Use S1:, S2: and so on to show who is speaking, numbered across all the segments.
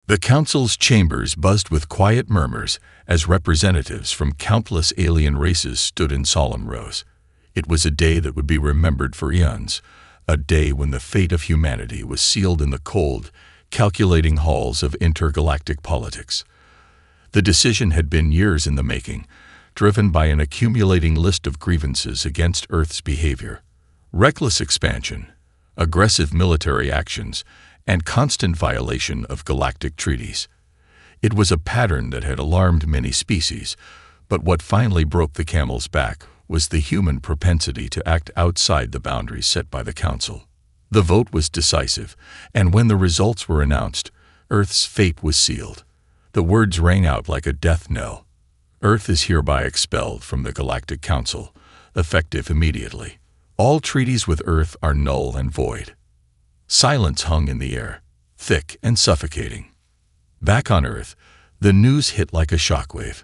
S1: The council's chambers buzzed with quiet murmurs as representatives from countless alien races stood in solemn rows. It was a day that would be remembered for eons, a day when the fate of humanity was sealed in the cold, calculating halls of intergalactic politics. The decision had been years in the making, driven by an accumulating list of grievances against Earth's behavior. Reckless expansion, aggressive military actions, and constant violation of galactic treaties. It was a pattern that had alarmed many species, but what finally broke the camel's back was the human propensity to act outside the boundaries set by the Council. The vote was decisive, and when the results were announced, Earth's fate was sealed. The words rang out like a death knell. Earth is hereby expelled from the Galactic Council, effective immediately. All treaties with Earth are null and void. Silence hung in the air, thick and suffocating. Back on Earth, the news hit like a shockwave.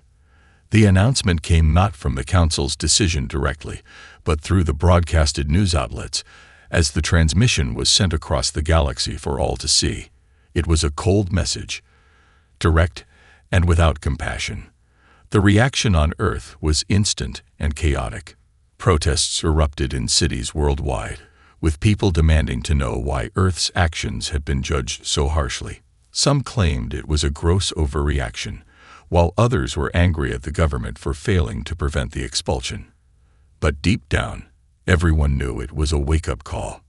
S1: The announcement came not from the Council's decision directly, but through the broadcasted news outlets, as the transmission was sent across the galaxy for all to see. It was a cold message, direct and without compassion. The reaction on Earth was instant and chaotic. Protests erupted in cities worldwide, with people demanding to know why Earth's actions had been judged so harshly. Some claimed it was a gross overreaction, while others were angry at the government for failing to prevent the expulsion. But deep down, everyone knew it was a wake-up call.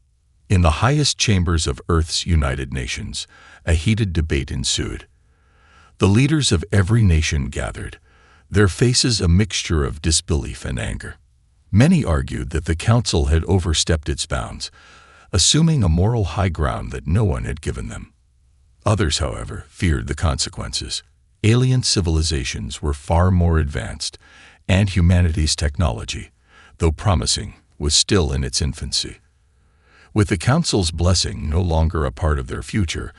S1: In the highest chambers of Earth's United Nations, a heated debate ensued. The leaders of every nation gathered, their faces a mixture of disbelief and anger. Many argued that the Council had overstepped its bounds, assuming a moral high ground that no one had given them. Others, however, feared the consequences. Alien civilizations were far more advanced, and humanity's technology, though promising, was still in its infancy. With the Council's blessing no longer a part of their future,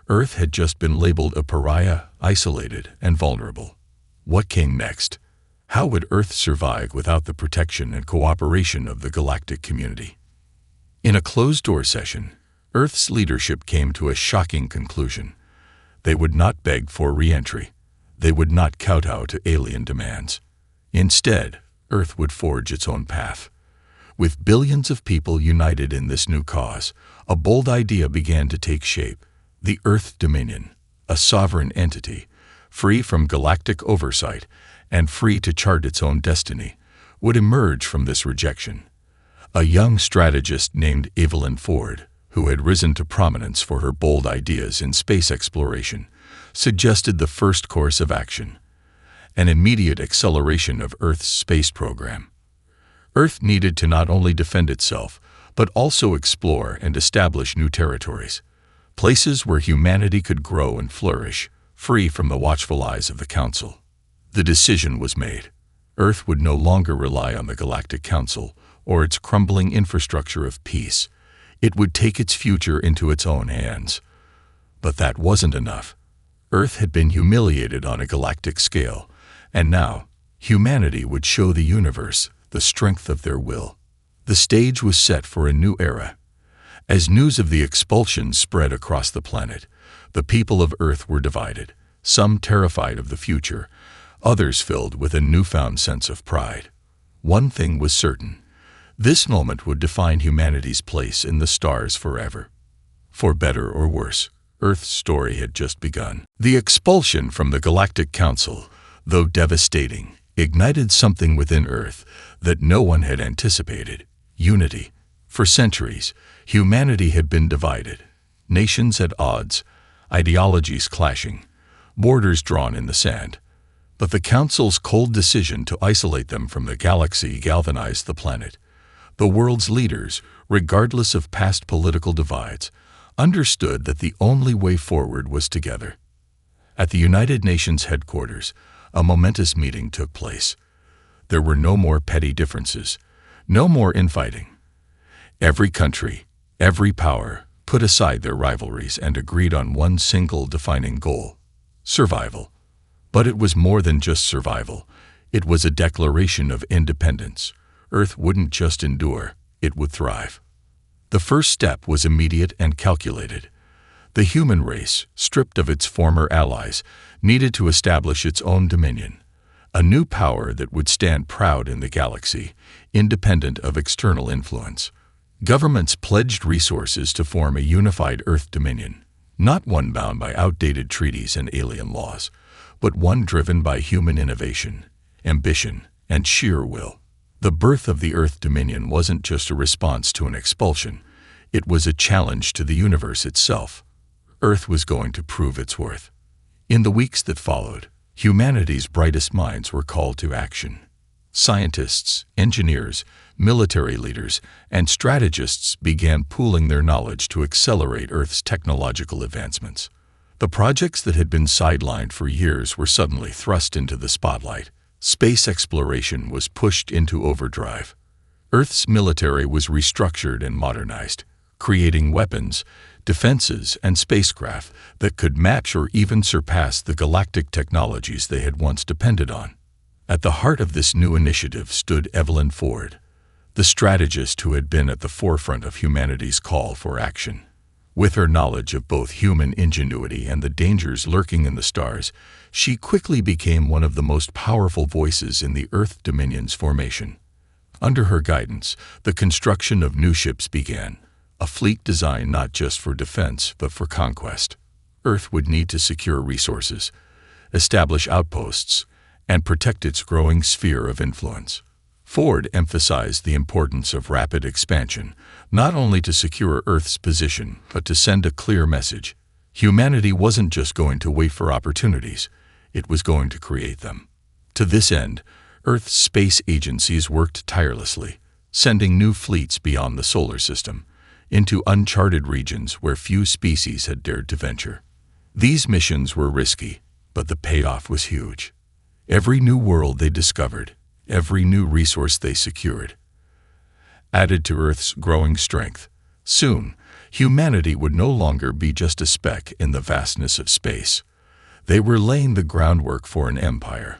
S1: Earth had just been labeled a pariah, isolated, and vulnerable. What came next? How would Earth survive without the protection and cooperation of the galactic community? In a closed-door session, Earth's leadership came to a shocking conclusion. They would not beg for re-entry. They would not kowtow to alien demands. Instead, Earth would forge its own path. With billions of people united in this new cause, a bold idea began to take shape: the Earth Dominion, a sovereign entity, free from galactic oversight and free to chart its own destiny, would emerge from this rejection. A young strategist named Evelyn Ford, who had risen to prominence for her bold ideas in space exploration, suggested the first course of action: an immediate acceleration of Earth's space program. Earth needed to not only defend itself, but also explore and establish new territories, places where humanity could grow and flourish, free from the watchful eyes of the Council. The decision was made. Earth would no longer rely on the Galactic Council or its crumbling infrastructure of peace. It would take its future into its own hands. But that wasn't enough. Earth had been humiliated on a galactic scale, and now humanity would show the universe the strength of their will. The stage was set for a new era. As news of the expulsion spread across the planet, the people of Earth were divided, some terrified of the future, others filled with a newfound sense of pride. One thing was certain: this moment would define humanity's place in the stars forever. For better or worse, Earth's story had just begun. The expulsion from the Galactic Council, though devastating, ignited something within Earth that no one had anticipated: unity. For centuries, humanity had been divided, nations at odds, ideologies clashing, borders drawn in the sand. But the Council's cold decision to isolate them from the galaxy galvanized the planet. The world's leaders, regardless of past political divides, understood that the only way forward was together. At the United Nations headquarters, a momentous meeting took place. There were no more petty differences, no more infighting. Every country, every power, put aside their rivalries and agreed on one single defining goal: survival. But it was more than just survival. It was a declaration of independence. Earth wouldn't just endure, it would thrive. The first step was immediate and calculated. The human race, stripped of its former allies, needed to establish its own dominion, a new power that would stand proud in the galaxy, independent of external influence. Governments pledged resources to form a unified Earth dominion, not one bound by outdated treaties and alien laws, but one driven by human innovation, ambition, and sheer will. The birth of the Earth dominion wasn't just a response to an expulsion, it was a challenge to the universe itself. Earth was going to prove its worth. In the weeks that followed, humanity's brightest minds were called to action. Scientists, engineers, military leaders, and strategists began pooling their knowledge to accelerate Earth's technological advancements. The projects that had been sidelined for years were suddenly thrust into the spotlight. Space exploration was pushed into overdrive. Earth's military was restructured and modernized, creating weapons, defenses, and spacecraft that could match or even surpass the galactic technologies they had once depended on. At the heart of this new initiative stood Evelyn Ford, the strategist who had been at the forefront of humanity's call for action. With her knowledge of both human ingenuity and the dangers lurking in the stars, she quickly became one of the most powerful voices in the Earth Dominion's formation. Under her guidance, the construction of new ships began, a fleet designed not just for defense but for conquest. Earth would need to secure resources, establish outposts, and protect its growing sphere of influence. Ford emphasized the importance of rapid expansion, not only to secure Earth's position, but to send a clear message. Humanity wasn't just going to wait for opportunities, it was going to create them. To this end, Earth's space agencies worked tirelessly, sending new fleets beyond the solar system, into uncharted regions where few species had dared to venture. These missions were risky, but the payoff was huge. Every new world they discovered, every new resource they secured, added to Earth's growing strength. Soon, humanity would no longer be just a speck in the vastness of space. They were laying the groundwork for an empire,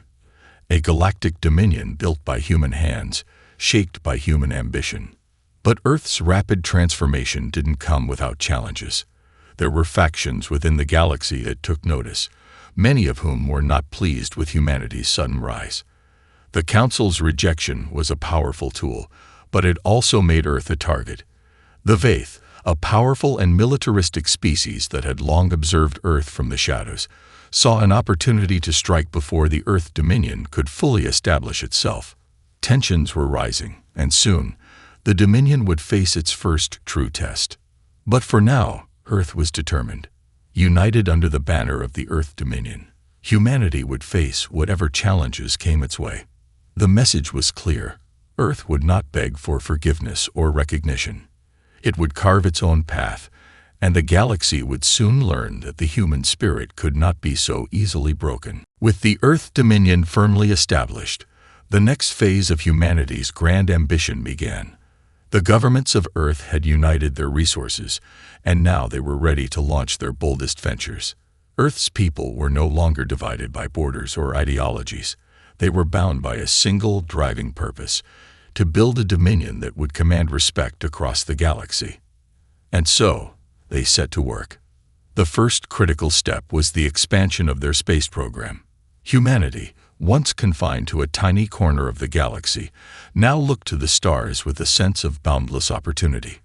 S1: a galactic dominion built by human hands, shaped by human ambition. But Earth's rapid transformation didn't come without challenges. There were factions within the galaxy that took notice, many of whom were not pleased with humanity's sudden rise. The Council's rejection was a powerful tool, but it also made Earth a target. The Vaith, a powerful and militaristic species that had long observed Earth from the shadows, saw an opportunity to strike before the Earth Dominion could fully establish itself. Tensions were rising, and soon, the Dominion would face its first true test. But for now, Earth was determined. United under the banner of the Earth Dominion, humanity would face whatever challenges came its way. The message was clear. Earth would not beg for forgiveness or recognition. It would carve its own path, and the galaxy would soon learn that the human spirit could not be so easily broken. With the Earth Dominion firmly established, the next phase of humanity's grand ambition began. The governments of Earth had united their resources, and now they were ready to launch their boldest ventures. Earth's people were no longer divided by borders or ideologies. They were bound by a single driving purpose: to build a dominion that would command respect across the galaxy. And so, they set to work. The first critical step was the expansion of their space program. Humanity, once confined to a tiny corner of the galaxy, now looked to the stars with a sense of boundless opportunity.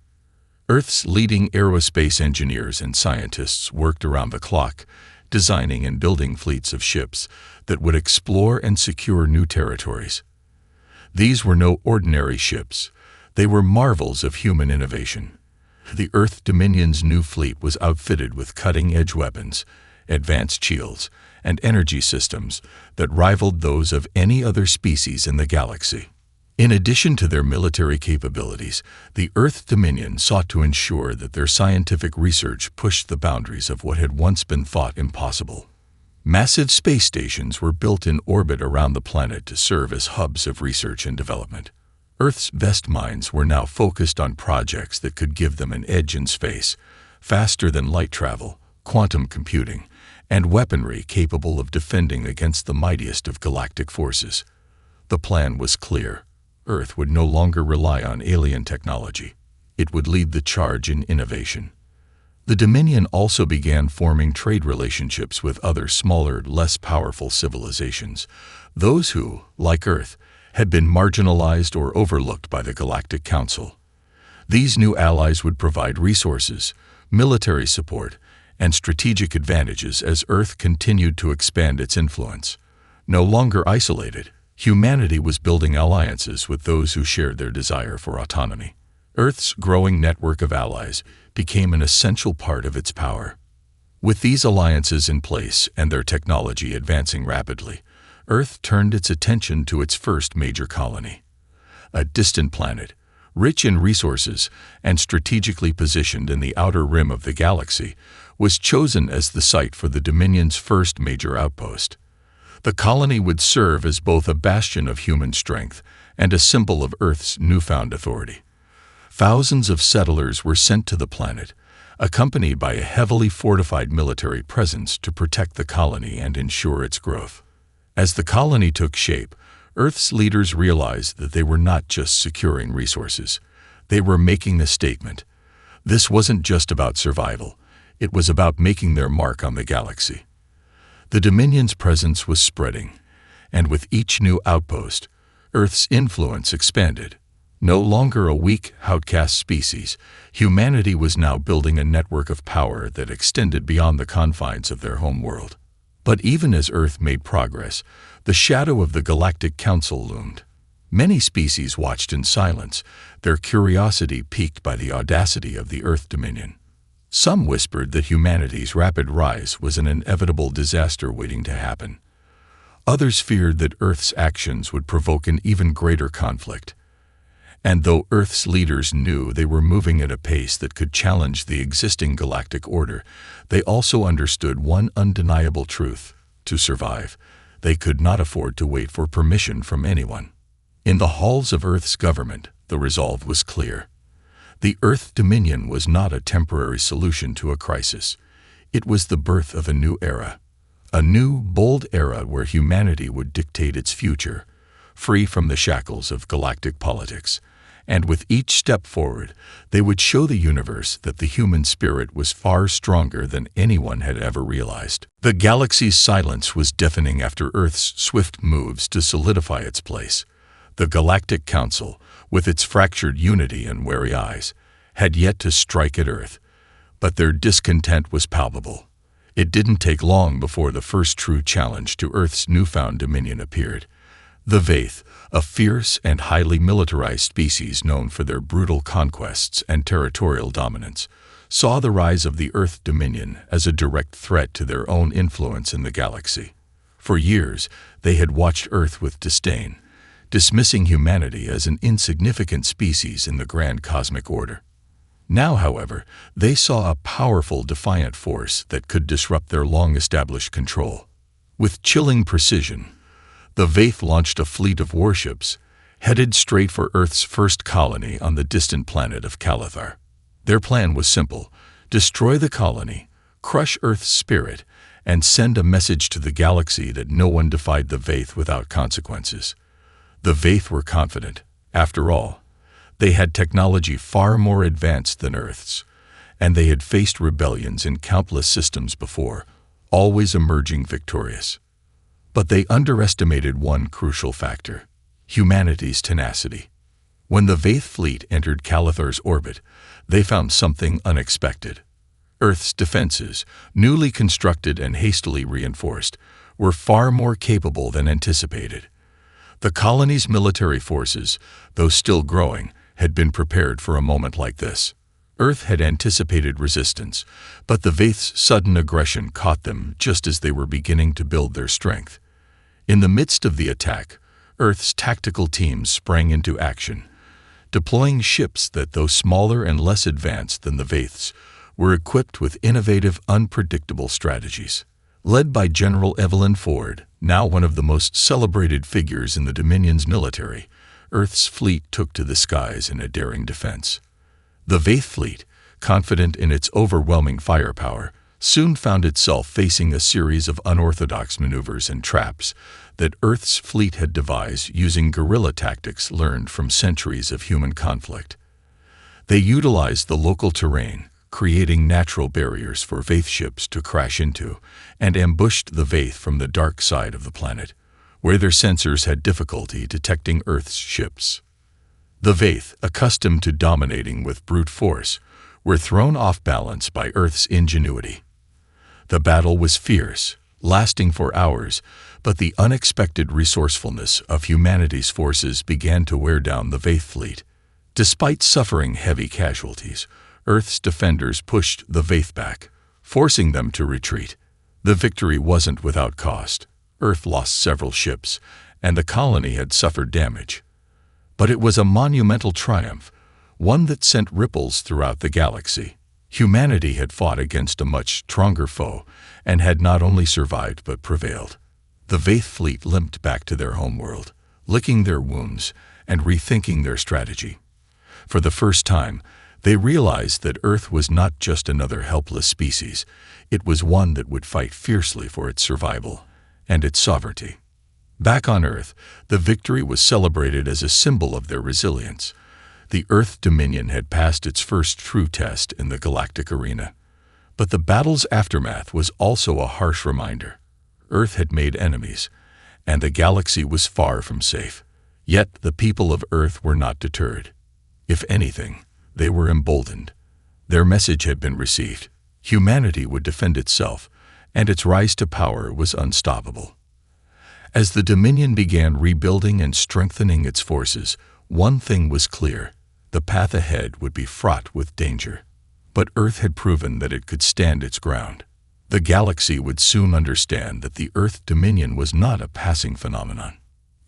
S1: Earth's leading aerospace engineers and scientists worked around the clock, designing and building fleets of ships that would explore and secure new territories. These were no ordinary ships. They were marvels of human innovation. The Earth Dominion's new fleet was outfitted with cutting-edge weapons, advanced shields, and energy systems that rivaled those of any other species in the galaxy. In addition to their military capabilities, the Earth Dominion sought to ensure that their scientific research pushed the boundaries of what had once been thought impossible. Massive space stations were built in orbit around the planet to serve as hubs of research and development. Earth's best minds were now focused on projects that could give them an edge in space, faster than light travel, quantum computing, and weaponry capable of defending against the mightiest of galactic forces. The plan was clear. Earth would no longer rely on alien technology. It would lead the charge in innovation. The Dominion also began forming trade relationships with other smaller, less powerful civilizations, those who, like Earth, had been marginalized or overlooked by the Galactic Council. These new allies would provide resources, military support, and strategic advantages as Earth continued to expand its influence. No longer isolated, humanity was building alliances with those who shared their desire for autonomy. Earth's growing network of allies became an essential part of its power. With these alliances in place and their technology advancing rapidly, Earth turned its attention to its first major colony. A distant planet, rich in resources and strategically positioned in the outer rim of the galaxy, was chosen as the site for the Dominion's first major outpost. The colony would serve as both a bastion of human strength and a symbol of Earth's newfound authority. Thousands of settlers were sent to the planet, accompanied by a heavily fortified military presence to protect the colony and ensure its growth. As the colony took shape, Earth's leaders realized that they were not just securing resources. They were making a statement. This wasn't just about survival. It was about making their mark on the galaxy. The Dominion's presence was spreading, and with each new outpost, Earth's influence expanded. No longer a weak, outcast species, humanity was now building a network of power that extended beyond the confines of their home world. But even as Earth made progress, the shadow of the Galactic Council loomed. Many species watched in silence, their curiosity piqued by the audacity of the Earth Dominion. Some whispered that humanity's rapid rise was an inevitable disaster waiting to happen. Others feared that Earth's actions would provoke an even greater conflict. And though Earth's leaders knew they were moving at a pace that could challenge the existing galactic order, they also understood one undeniable truth: to survive, they could not afford to wait for permission from anyone. In the halls of Earth's government, the resolve was clear. The Earth Dominion was not a temporary solution to a crisis. It was the birth of a new era. A new, bold era where humanity would dictate its future, free from the shackles of galactic politics. And with each step forward, they would show the universe that the human spirit was far stronger than anyone had ever realized. The galaxy's silence was deafening after Earth's swift moves to solidify its place. The Galactic Council, with its fractured unity and wary eyes, had yet to strike at Earth, but their discontent was palpable. It didn't take long before the first true challenge to Earth's newfound dominion appeared. The Vaith, a fierce and highly militarized species known for their brutal conquests and territorial dominance, saw the rise of the Earth Dominion as a direct threat to their own influence in the galaxy. For years, they had watched Earth with disdain, dismissing humanity as an insignificant species in the grand cosmic order. Now, however, they saw a powerful, defiant force that could disrupt their long-established control. With chilling precision, the Vaith launched a fleet of warships, headed straight for Earth's first colony on the distant planet of Calathar. Their plan was simple: destroy the colony, crush Earth's spirit, and send a message to the galaxy that no one defied the Vaith without consequences. The Vaith were confident. After all, they had technology far more advanced than Earth's, and they had faced rebellions in countless systems before, always emerging victorious. But they underestimated one crucial factor: humanity's tenacity. When the Vaith fleet entered Calathar's orbit, they found something unexpected. Earth's defenses, newly constructed and hastily reinforced, were far more capable than anticipated. The colony's military forces, though still growing, had been prepared for a moment like this. Earth had anticipated resistance, but the Vaith's sudden aggression caught them just as they were beginning to build their strength. In the midst of the attack, Earth's tactical teams sprang into action, deploying ships that, though smaller and less advanced than the Vaith's, were equipped with innovative, unpredictable strategies. Led by General Evelyn Ford, now one of the most celebrated figures in the Dominion's military, Earth's fleet took to the skies in a daring defense. The Vaith fleet, confident in its overwhelming firepower, soon found itself facing a series of unorthodox maneuvers and traps that Earth's fleet had devised using guerrilla tactics learned from centuries of human conflict. They utilized the local terrain, creating natural barriers for Vaith ships to crash into, and ambushed the Vaith from the dark side of the planet, where their sensors had difficulty detecting Earth's ships. The Vaith, accustomed to dominating with brute force, were thrown off balance by Earth's ingenuity. The battle was fierce, lasting for hours, but the unexpected resourcefulness of humanity's forces began to wear down the Vaith fleet. Despite suffering heavy casualties, Earth's defenders pushed the Vaith back, forcing them to retreat. The victory wasn't without cost. Earth lost several ships, and the colony had suffered damage. But it was a monumental triumph, one that sent ripples throughout the galaxy. Humanity had fought against a much stronger foe, and had not only survived but prevailed. The Vaith fleet limped back to their homeworld, licking their wounds and rethinking their strategy. For the first time, they realized that Earth was not just another helpless species. It was one that would fight fiercely for its survival and its sovereignty. Back on Earth, the victory was celebrated as a symbol of their resilience. The Earth Dominion had passed its first true test in the galactic arena. But the battle's aftermath was also a harsh reminder. Earth had made enemies, and the galaxy was far from safe. Yet the people of Earth were not deterred. If anything, they were emboldened. Their message had been received. Humanity would defend itself, and its rise to power was unstoppable. As the Dominion began rebuilding and strengthening its forces, one thing was clear: the path ahead would be fraught with danger. But Earth had proven that it could stand its ground. The galaxy would soon understand that the Earth Dominion was not a passing phenomenon.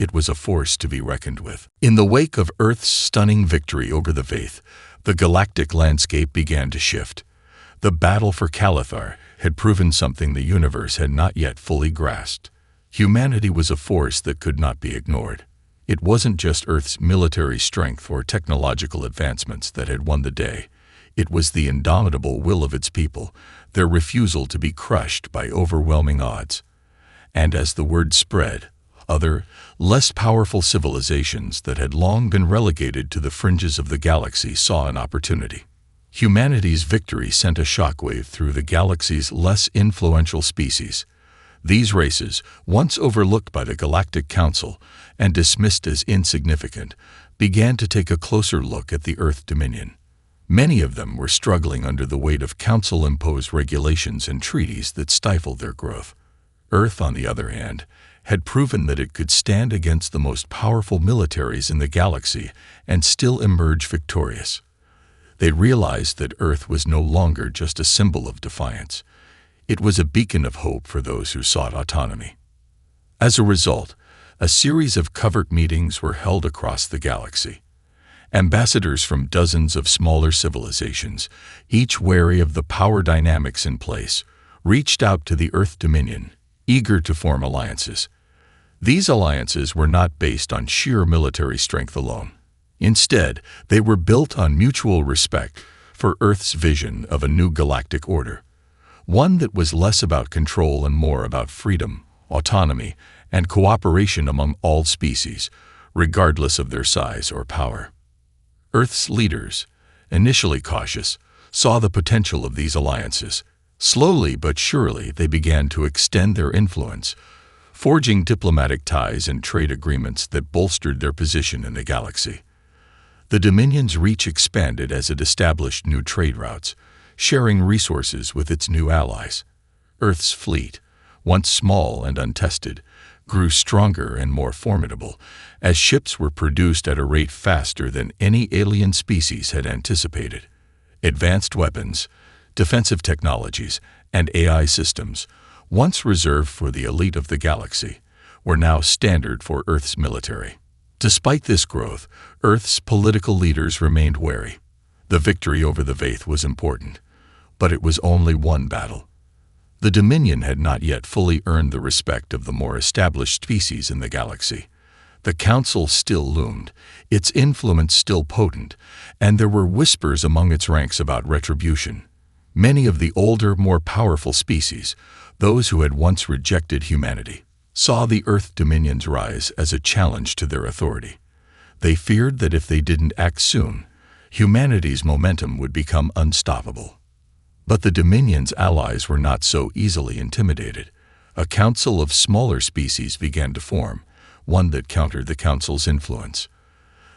S1: It was a force to be reckoned with. In the wake of Earth's stunning victory over the Vaith, the galactic landscape began to shift. The battle for Calathar had proven something the universe had not yet fully grasped. Humanity was a force that could not be ignored. It wasn't just Earth's military strength or technological advancements that had won the day. It was the indomitable will of its people, their refusal to be crushed by overwhelming odds. And as the word spread, other, less powerful civilizations that had long been relegated to the fringes of the galaxy saw an opportunity. Humanity's victory sent a shockwave through the galaxy's less influential species. These races, once overlooked by the Galactic Council and dismissed as insignificant, began to take a closer look at the Earth Dominion. Many of them were struggling under the weight of Council-imposed regulations and treaties that stifled their growth. Earth, on the other hand, had proven that it could stand against the most powerful militaries in the galaxy and still emerge victorious. They realized that Earth was no longer just a symbol of defiance. It was a beacon of hope for those who sought autonomy. As a result, a series of covert meetings were held across the galaxy. Ambassadors from dozens of smaller civilizations, each wary of the power dynamics in place, reached out to the Earth Dominion, eager to form alliances. These alliances were not based on sheer military strength alone. Instead, they were built on mutual respect for Earth's vision of a new galactic order, one that was less about control and more about freedom, autonomy, and cooperation among all species, regardless of their size or power. Earth's leaders, initially cautious, saw the potential of these alliances. Slowly but surely, they began to extend their influence, forging diplomatic ties and trade agreements that bolstered their position in the galaxy. The Dominion's reach expanded as it established new trade routes, sharing resources with its new allies. Earth's fleet, once small and untested, grew stronger and more formidable as ships were produced at a rate faster than any alien species had anticipated. Advanced weapons, defensive technologies, and AI systems, once reserved for the elite of the galaxy, were now standard for Earth's military. Despite this growth, Earth's political leaders remained wary. The victory over the Vaith was important, but it was only one battle. The Dominion had not yet fully earned the respect of the more established species in the galaxy. The Council still loomed, its influence still potent, and there were whispers among its ranks about retribution. Many of the older, more powerful species, those who had once rejected humanity, saw the Earth Dominion's rise as a challenge to their authority. They feared that if they didn't act soon, humanity's momentum would become unstoppable. But the Dominion's allies were not so easily intimidated. A council of smaller species began to form, one that countered the council's influence.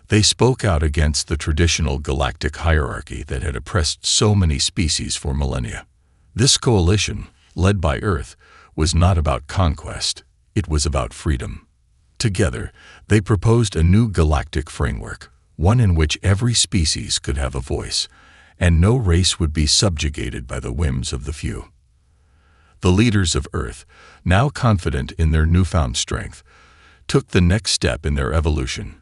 S1: They spoke out against the traditional galactic hierarchy that had oppressed so many species for millennia. This coalition, led by Earth, was not about conquest, it was about freedom. Together, they proposed a new galactic framework, one in which every species could have a voice, and no race would be subjugated by the whims of the few. The leaders of Earth, now confident in their newfound strength, took the next step in their evolution.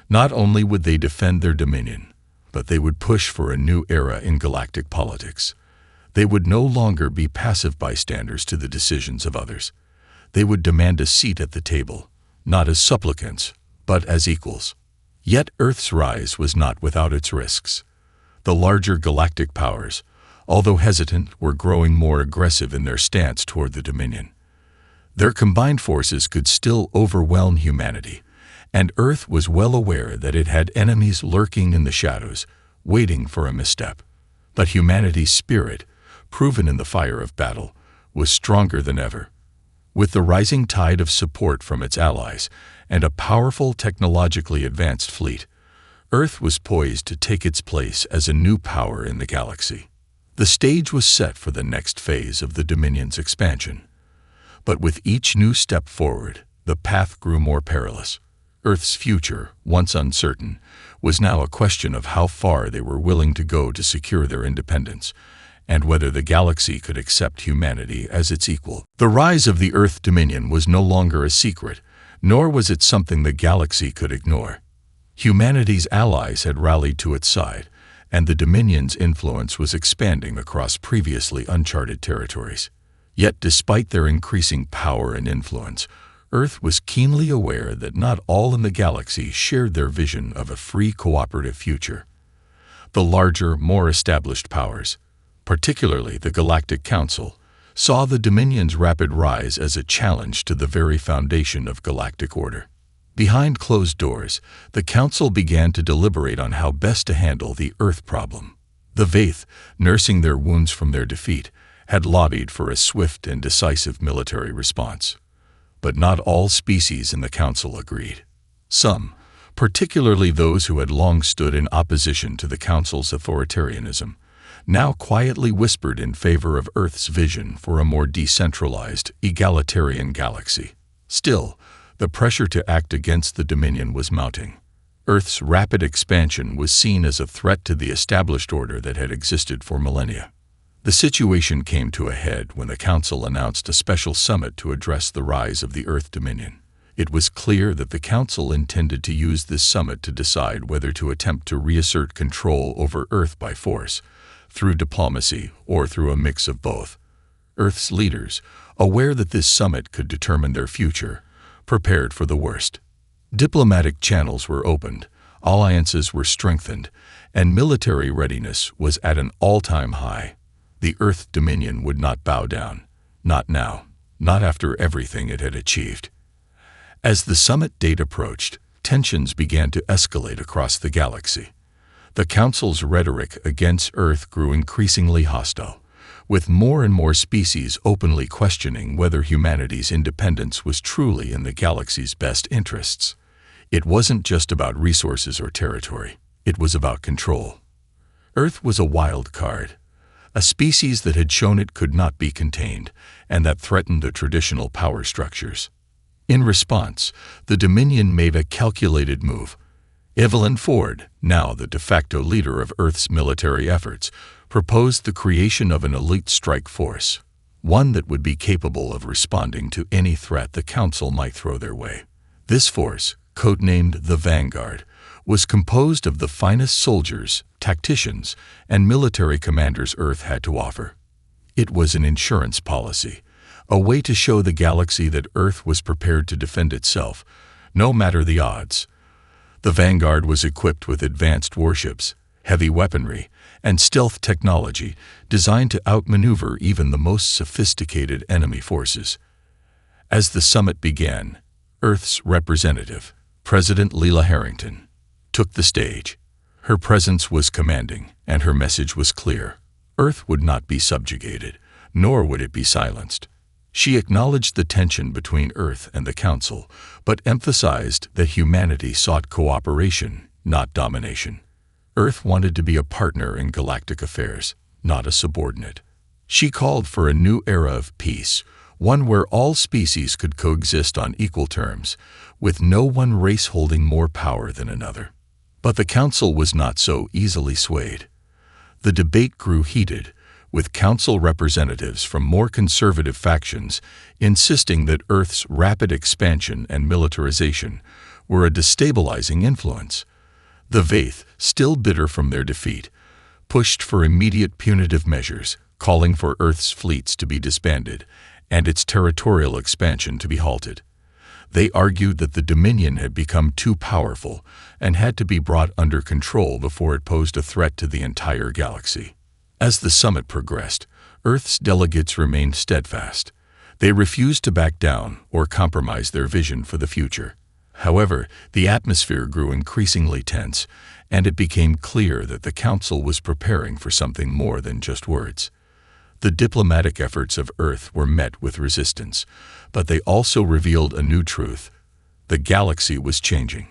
S1: Not only would they defend their dominion, but they would push for a new era in galactic politics. They would no longer be passive bystanders to the decisions of others. They would demand a seat at the table, not as supplicants, but as equals. Yet Earth's rise was not without its risks. The larger galactic powers, although hesitant, were growing more aggressive in their stance toward the Dominion. Their combined forces could still overwhelm humanity, and Earth was well aware that it had enemies lurking in the shadows, waiting for a misstep. But humanity's spirit, proven in the fire of battle, was stronger than ever. With the rising tide of support from its allies and a powerful technologically advanced fleet, Earth was poised to take its place as a new power in the galaxy. The stage was set for the next phase of the Dominion's expansion. But with each new step forward, the path grew more perilous. Earth's future, once uncertain, was now a question of how far they were willing to go to secure their independence, and whether the galaxy could accept humanity as its equal. The rise of the Earth Dominion was no longer a secret, nor was it something the galaxy could ignore. Humanity's allies had rallied to its side, and the Dominion's influence was expanding across previously uncharted territories. Yet despite their increasing power and influence, Earth was keenly aware that not all in the galaxy shared their vision of a free cooperative future. The larger, more established powers, particularly the Galactic Council, saw the Dominion's rapid rise as a challenge to the very foundation of galactic order. Behind closed doors, the Council began to deliberate on how best to handle the Earth problem. The Vaith, nursing their wounds from their defeat, had lobbied for a swift and decisive military response. But not all species in the Council agreed. Some, particularly those who had long stood in opposition to the Council's authoritarianism, now quietly whispered in favor of Earth's vision for a more decentralized, egalitarian galaxy. Still, the pressure to act against the Dominion was mounting. Earth's rapid expansion was seen as a threat to the established order that had existed for millennia. The situation came to a head when the Council announced a special summit to address the rise of the Earth Dominion. It was clear that the Council intended to use this summit to decide whether to attempt to reassert control over Earth by force, through diplomacy, or through a mix of both. Earth's leaders, aware that this summit could determine their future, prepared for the worst. Diplomatic channels were opened, alliances were strengthened, and military readiness was at an all-time high. The Earth Dominion would not bow down. Not now. Not after everything it had achieved. As the summit date approached, tensions began to escalate across the galaxy. The Council's rhetoric against Earth grew increasingly hostile, with more and more species openly questioning whether humanity's independence was truly in the galaxy's best interests. It wasn't just about resources or territory. It was about control. Earth was a wild card, a species that had shown it could not be contained, and that threatened the traditional power structures. In response, the Dominion made a calculated move. Evelyn Ford, now the de facto leader of Earth's military efforts, proposed the creation of an elite strike force, one that would be capable of responding to any threat the Council might throw their way. This force, codenamed the Vanguard, was composed of the finest soldiers, tacticians, and military commanders Earth had to offer. It was an insurance policy, a way to show the galaxy that Earth was prepared to defend itself, no matter the odds. The Vanguard was equipped with advanced warships, heavy weaponry, and stealth technology designed to outmaneuver even the most sophisticated enemy forces. As the summit began, Earth's representative, President Leela Harrington, took the stage. Her presence was commanding, and her message was clear. Earth would not be subjugated, nor would it be silenced. She acknowledged the tension between Earth and the Council, but emphasized that humanity sought cooperation, not domination. Earth wanted to be a partner in galactic affairs, not a subordinate. She called for a new era of peace, one where all species could coexist on equal terms, with no one race holding more power than another. But the Council was not so easily swayed. The debate grew heated, with Council representatives from more conservative factions insisting that Earth's rapid expansion and militarization were a destabilizing influence. The Vaith, still bitter from their defeat, pushed for immediate punitive measures, calling for Earth's fleets to be disbanded and its territorial expansion to be halted. They argued that the Dominion had become too powerful and had to be brought under control before it posed a threat to the entire galaxy. As the summit progressed, Earth's delegates remained steadfast. They refused to back down or compromise their vision for the future. However, the atmosphere grew increasingly tense, and it became clear that the Council was preparing for something more than just words. The diplomatic efforts of Earth were met with resistance, but they also revealed a new truth. The galaxy was changing.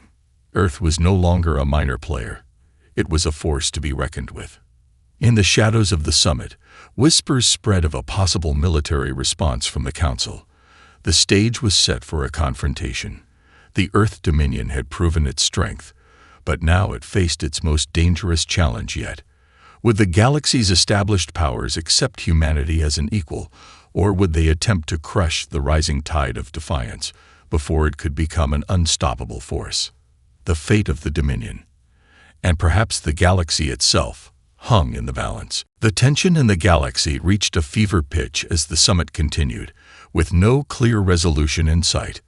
S1: Earth was no longer a minor player. It was a force to be reckoned with. In the shadows of the summit, whispers spread of a possible military response from the Council. The stage was set for a confrontation. The Earth Dominion had proven its strength, but now it faced its most dangerous challenge yet. Would the galaxy's established powers accept humanity as an equal, or would they attempt to crush the rising tide of defiance before it could become an unstoppable force? The fate of the Dominion, and perhaps the galaxy itself, hung in the balance. The tension in the galaxy reached a fever pitch as the summit continued, with no clear resolution in sight.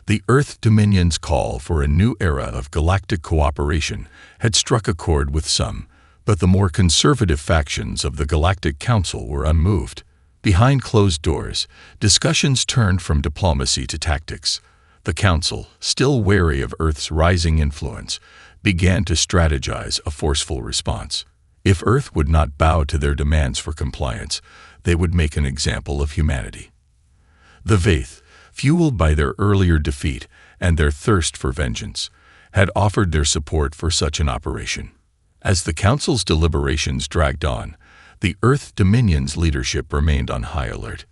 S1: The Earth Dominion's call for a new era of galactic cooperation had struck a chord with some, but the more conservative factions of the Galactic Council were unmoved. Behind closed doors, discussions turned from diplomacy to tactics. The Council, still wary of Earth's rising influence, began to strategize a forceful response. If Earth would not bow to their demands for compliance, they would make an example of humanity. The Vaith, fueled by their earlier defeat and their thirst for vengeance, had offered their support for such an operation. As the Council's deliberations dragged on, the Earth Dominion's leadership remained on high alert.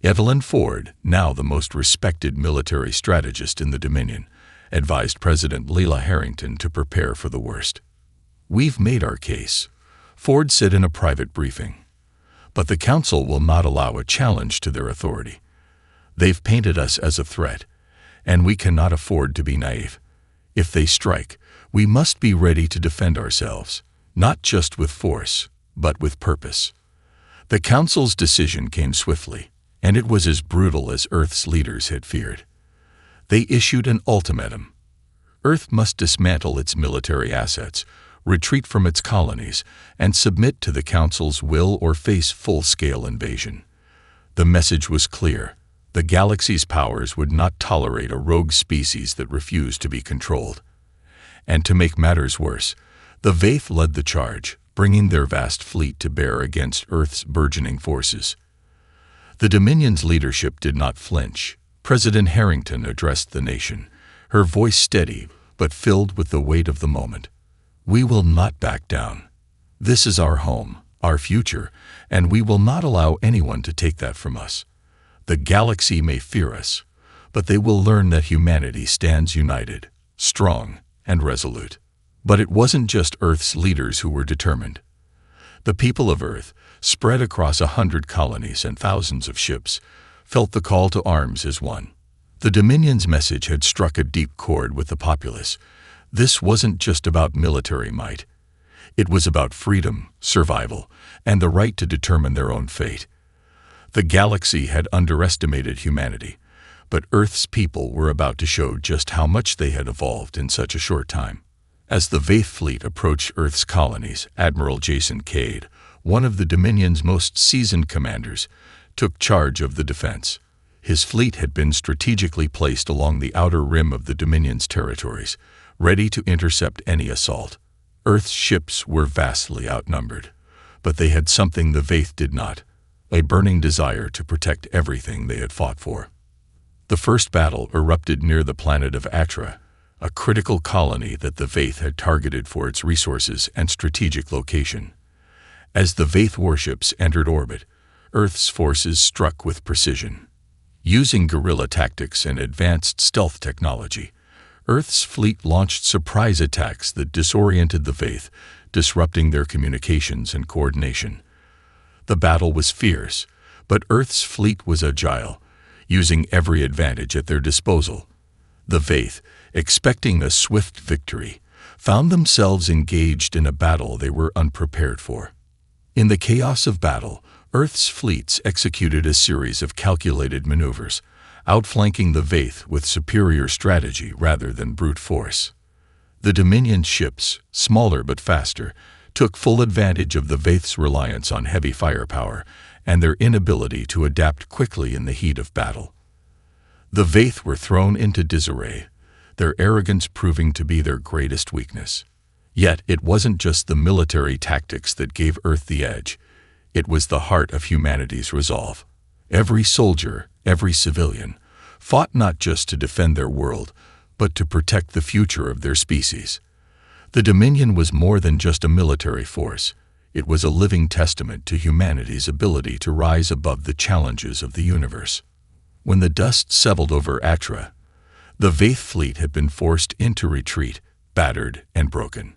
S1: Evelyn Ford, now the most respected military strategist in the Dominion, advised President Leela Harrington to prepare for the worst. "We've made our case," Ford said in a private briefing. "But the Council will not allow a challenge to their authority. They've painted us as a threat, and we cannot afford to be naive. If they strike, we must be ready to defend ourselves, not just with force, but with purpose." The Council's decision came swiftly, and it was as brutal as Earth's leaders had feared. They issued an ultimatum. Earth must dismantle its military assets, retreat from its colonies, and submit to the Council's will or face full-scale invasion. The message was clear. The galaxy's powers would not tolerate a rogue species that refused to be controlled. And to make matters worse, the Vaith led the charge, bringing their vast fleet to bear against Earth's burgeoning forces. The Dominion's leadership did not flinch. President Harrington addressed the nation, her voice steady but filled with the weight of the moment. "We will not back down. This is our home, our future, and we will not allow anyone to take that from us. The galaxy may fear us, but they will learn that humanity stands united, strong, and resolute." But it wasn't just Earth's leaders who were determined. The people of Earth, spread across 100 colonies and thousands of ships, felt the call to arms as one. The Dominion's message had struck a deep chord with the populace. This wasn't just about military might. It was about freedom, survival, and the right to determine their own fate. The galaxy had underestimated humanity, but Earth's people were about to show just how much they had evolved in such a short time. As the Vaith fleet approached Earth's colonies, Admiral Jason Cade, one of the Dominion's most seasoned commanders, took charge of the defense. His fleet had been strategically placed along the outer rim of the Dominion's territories, ready to intercept any assault. Earth's ships were vastly outnumbered, But they had something the Vaith did not, a burning desire to protect everything they had fought for. The first battle erupted near the planet of Atra, a critical colony that the Vaith had targeted for its resources and strategic location. As the Vaith warships entered orbit, Earth's forces struck with precision. Using guerrilla tactics and advanced stealth technology, Earth's fleet launched surprise attacks that disoriented the Vaith, disrupting their communications and coordination. The battle was fierce, but Earth's fleet was agile, using every advantage at their disposal. The Vaith, expecting a swift victory, found themselves engaged in a battle they were unprepared for. In the chaos of battle, Earth's fleets executed a series of calculated maneuvers, outflanking the Vaith with superior strategy rather than brute force. The Dominion ships, smaller but faster, took full advantage of the Vaith's reliance on heavy firepower and their inability to adapt quickly in the heat of battle. The Vaith were thrown into disarray, their arrogance proving to be their greatest weakness. Yet it wasn't just the military tactics that gave Earth the edge. It was the heart of humanity's resolve. Every soldier, every civilian, fought not just to defend their world, but to protect the future of their species. The Dominion was more than just a military force. It was a living testament to humanity's ability to rise above the challenges of the universe. When the dust settled over Atra, the Vaith fleet had been forced into retreat, battered and broken.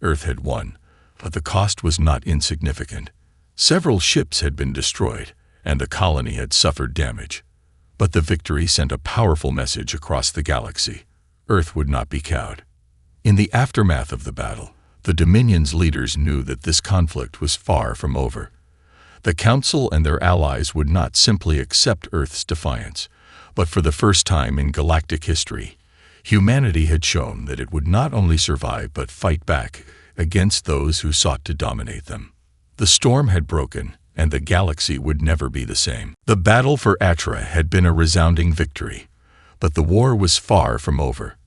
S1: Earth had won, but the cost was not insignificant. Several ships had been destroyed, and the colony had suffered damage. But the victory sent a powerful message across the galaxy. Earth would not be cowed. In the aftermath of the battle, the Dominion's leaders knew that this conflict was far from over. The Council and their allies would not simply accept Earth's defiance, but for the first time in galactic history, humanity had shown that it would not only survive but fight back against those who sought to dominate them. The storm had broken, and the galaxy would never be the same. The battle for Atra had been a resounding victory, but the war was far from over.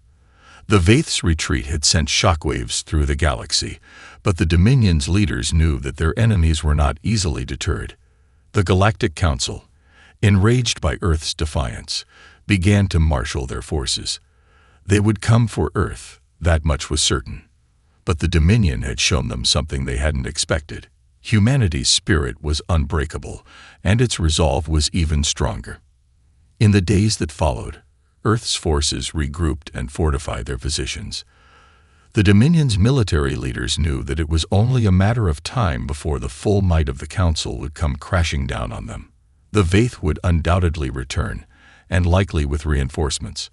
S1: The Vaith's retreat had sent shockwaves through the galaxy, but the Dominion's leaders knew that their enemies were not easily deterred. The Galactic Council, enraged by Earth's defiance, began to marshal their forces. They would come for Earth, that much was certain. But the Dominion had shown them something they hadn't expected. Humanity's spirit was unbreakable, and its resolve was even stronger. In the days that followed, Earth's forces regrouped and fortified their positions. The Dominion's military leaders knew that it was only a matter of time before the full might of the Council would come crashing down on them. The Vaith would undoubtedly return, and likely with reinforcements.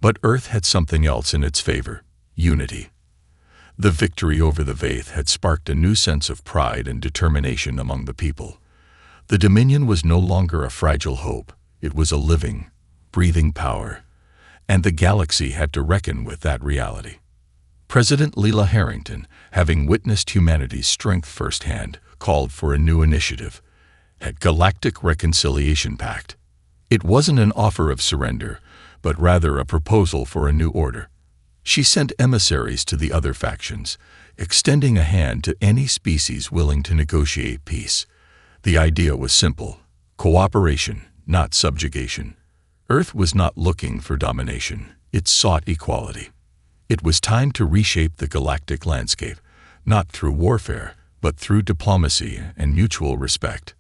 S1: But Earth had something else in its favor: unity. The victory over the Vaith had sparked a new sense of pride and determination among the people. The Dominion was no longer a fragile hope. It was a living, breathing power, and the galaxy had to reckon with that reality. President Leela Harrington, having witnessed humanity's strength firsthand, called for a new initiative, a Galactic Reconciliation Pact. It wasn't an offer of surrender, but rather a proposal for a new order. She sent emissaries to the other factions, extending a hand to any species willing to negotiate peace. The idea was simple: cooperation, not subjugation. Earth was not looking for domination, it sought equality. It was time to reshape the galactic landscape, not through warfare, but through diplomacy and mutual respect.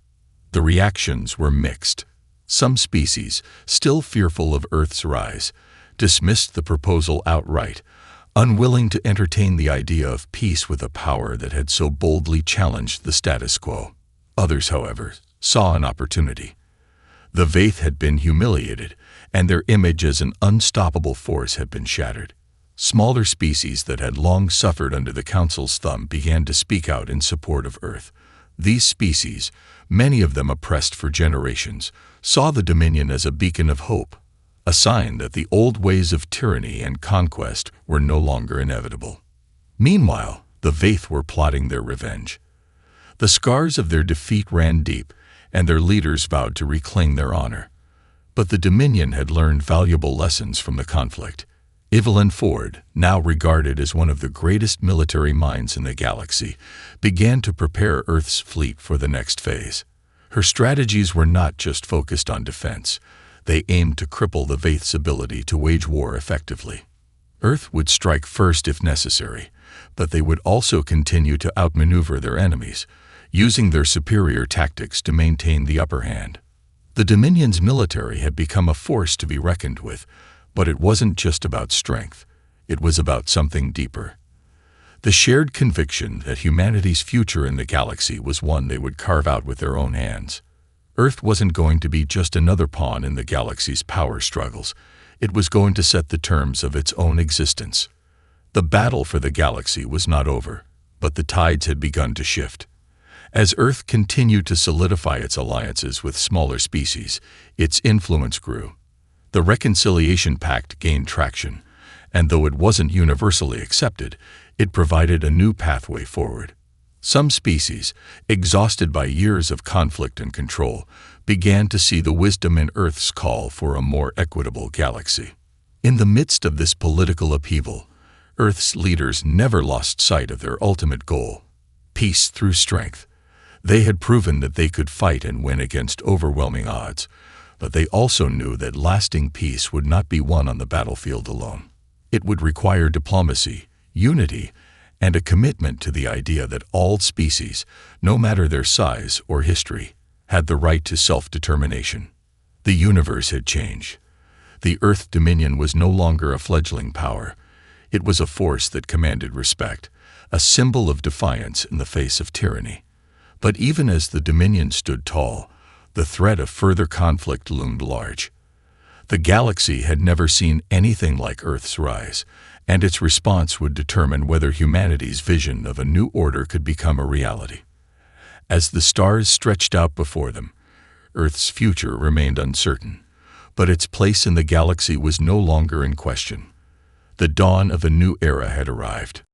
S1: The reactions were mixed. Some species, still fearful of Earth's rise, dismissed the proposal outright, unwilling to entertain the idea of peace with a power that had so boldly challenged the status quo. Others, however, saw an opportunity. The Vaith had been humiliated, and their image as an unstoppable force had been shattered. Smaller species that had long suffered under the Council's thumb began to speak out in support of Earth. These species, many of them oppressed for generations, saw the Dominion as a beacon of hope, a sign that the old ways of tyranny and conquest were no longer inevitable. Meanwhile, the Vaith were plotting their revenge. The scars of their defeat ran deep, and their leaders vowed to reclaim their honor. But the Dominion had learned valuable lessons from the conflict. Evelyn Ford, now regarded as one of the greatest military minds in the galaxy, began to prepare Earth's fleet for the next phase. Her strategies were not just focused on defense. They aimed to cripple the Vaith's ability to wage war effectively. Earth would strike first if necessary, but they would also continue to outmaneuver their enemies, using their superior tactics to maintain the upper hand. The Dominion's military had become a force to be reckoned with, but it wasn't just about strength. It was about something deeper. The shared conviction that humanity's future in the galaxy was one they would carve out with their own hands. Earth wasn't going to be just another pawn in the galaxy's power struggles. It was going to set the terms of its own existence. The battle for the galaxy was not over, but the tides had begun to shift. As Earth continued to solidify its alliances with smaller species, its influence grew. The Reconciliation Pact gained traction, and though it wasn't universally accepted, it provided a new pathway forward. Some species, exhausted by years of conflict and control, began to see the wisdom in Earth's call for a more equitable galaxy. In the midst of this political upheaval, Earth's leaders never lost sight of their ultimate goal: peace through strength. They had proven that they could fight and win against overwhelming odds, but they also knew that lasting peace would not be won on the battlefield alone. It would require diplomacy, unity, and a commitment to the idea that all species, no matter their size or history, had the right to self-determination. The universe had changed. The Earth Dominion was no longer a fledgling power. It was a force that commanded respect, a symbol of defiance in the face of tyranny. But even as the Dominion stood tall, the threat of further conflict loomed large. The galaxy had never seen anything like Earth's rise, and its response would determine whether humanity's vision of a new order could become a reality. As the stars stretched out before them, Earth's future remained uncertain, but its place in the galaxy was no longer in question. The dawn of a new era had arrived.